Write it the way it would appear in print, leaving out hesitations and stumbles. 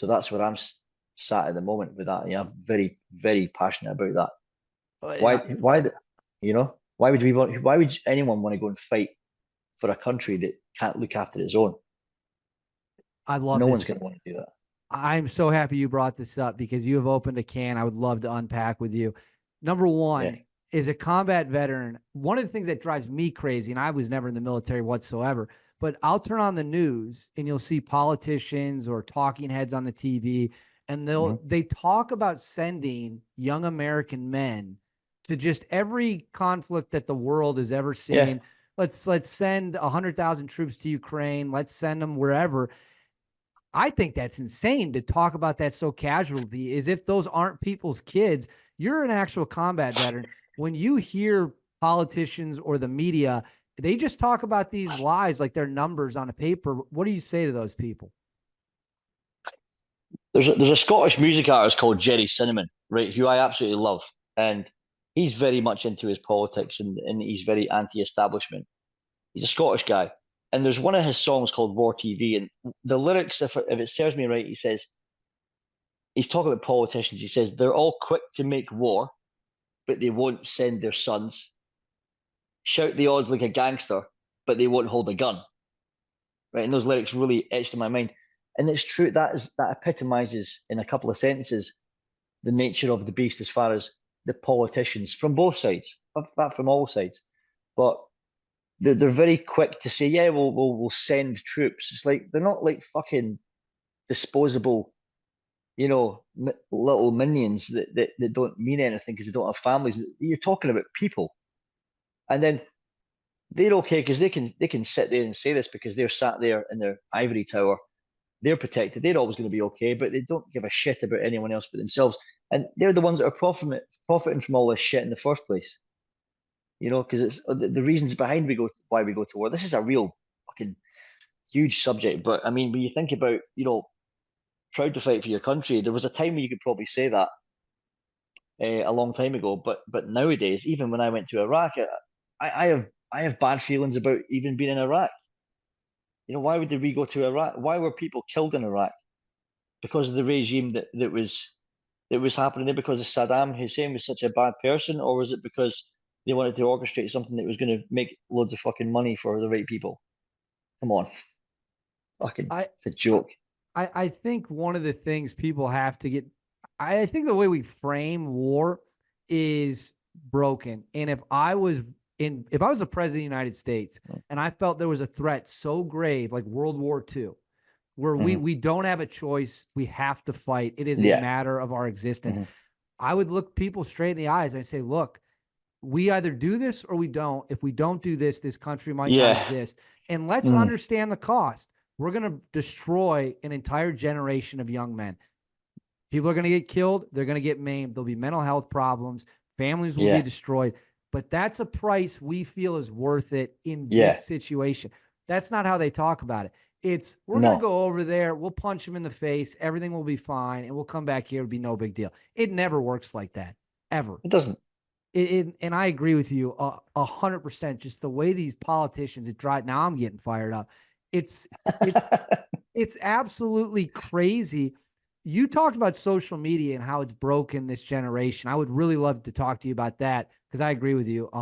So that's where I'm sat at the moment with that. Yeah, I'm very, very passionate about that. Why, I, why would we want, why would anyone want to go and fight for a country that can't look after its own? I love No one's this. going to want to do that. I'm so happy you brought this up because you have opened a can I would love to unpack with you. Number Yeah. one, is a combat veteran. One of the things that drives me crazy, and I was never in the military whatsoever, but I'll turn on the news and you'll see politicians or talking heads on the TV, and Hmm. they talk about sending young American men to just every conflict that the world has ever Yeah. seen. Let's send 100,000 troops to Ukraine. Let's send them wherever. I think that's insane to talk about that so casually, as if those aren't people's kids. You're an actual combat veteran. When you hear politicians or the media, they just talk about these lies like they're numbers on a paper. What do you say to those people? There's a Scottish music artist called Jerry Cinnamon, right, who I absolutely love. And he's very much into his politics and he's very anti-establishment. He's a Scottish guy. And there's one of his songs called War TV. And the lyrics, if it serves me right, he says, he's talking about politicians. He says, they're all quick to make war, but they won't send their sons. Shout the odds like a gangster, but they won't hold a gun. Right. And those lyrics really etched in my mind. And it's true, that epitomizes in a couple of sentences the nature of the beast as far as the politicians from both sides, from all sides. But they're very quick to say, yeah, we'll send troops. It's like they're not like fucking disposable, little minions that don't mean anything because they don't have families. You're talking about people, and then they're okay because they can sit there and say this because they're sat there in their ivory tower. They're protected. They're always going to be okay, but they don't give a shit about anyone else but themselves. And they're the ones that are profiting from all this shit in the first place. Because it's the reasons behind why we go to war. This is a real fucking huge subject. But I mean, when you think about, proud to fight for your country, there was a time when you could probably say that a long time ago. But nowadays, even when I went to Iraq, I have bad feelings about even being in Iraq. Why would we go to Iraq? Why were people killed in Iraq? Because of the regime that was happening there, because of Saddam Hussein was such a bad person, or was it because they wanted to orchestrate something that was going to make loads of fucking money for the right people? Come on, fucking, I, it's a joke. I think one of the things people have to get, I think the way we frame war is broken. And if I was the president of the United States and I felt there was a threat so grave, like World War II, where we Hmm. we don't have a choice, we have to fight. It is a Yeah. matter of our existence. Hmm. I would look people straight in the eyes and say, look, we either do this or we don't. If we don't do this, this country might not Yeah. exist. And let's Mm. understand the cost. We're going to destroy an entire generation of young men. People are going to get killed. They're going to get maimed. There'll be mental health problems. Families will be Yeah. destroyed. But that's a price we feel is worth it in this Yeah. situation. That's not how they talk about it. It's we're going to No, go over there. We'll punch them in the face. Everything will be fine. And we'll come back here. It'll be no big deal. It never works like that, ever. it doesn't. And I agree with you 100%. Just the way these politicians, it drive. Now I'm getting fired up. It's it's it's absolutely crazy. You talked about social media and how it's broken this generation. I would really love to talk to you about that because I agree with you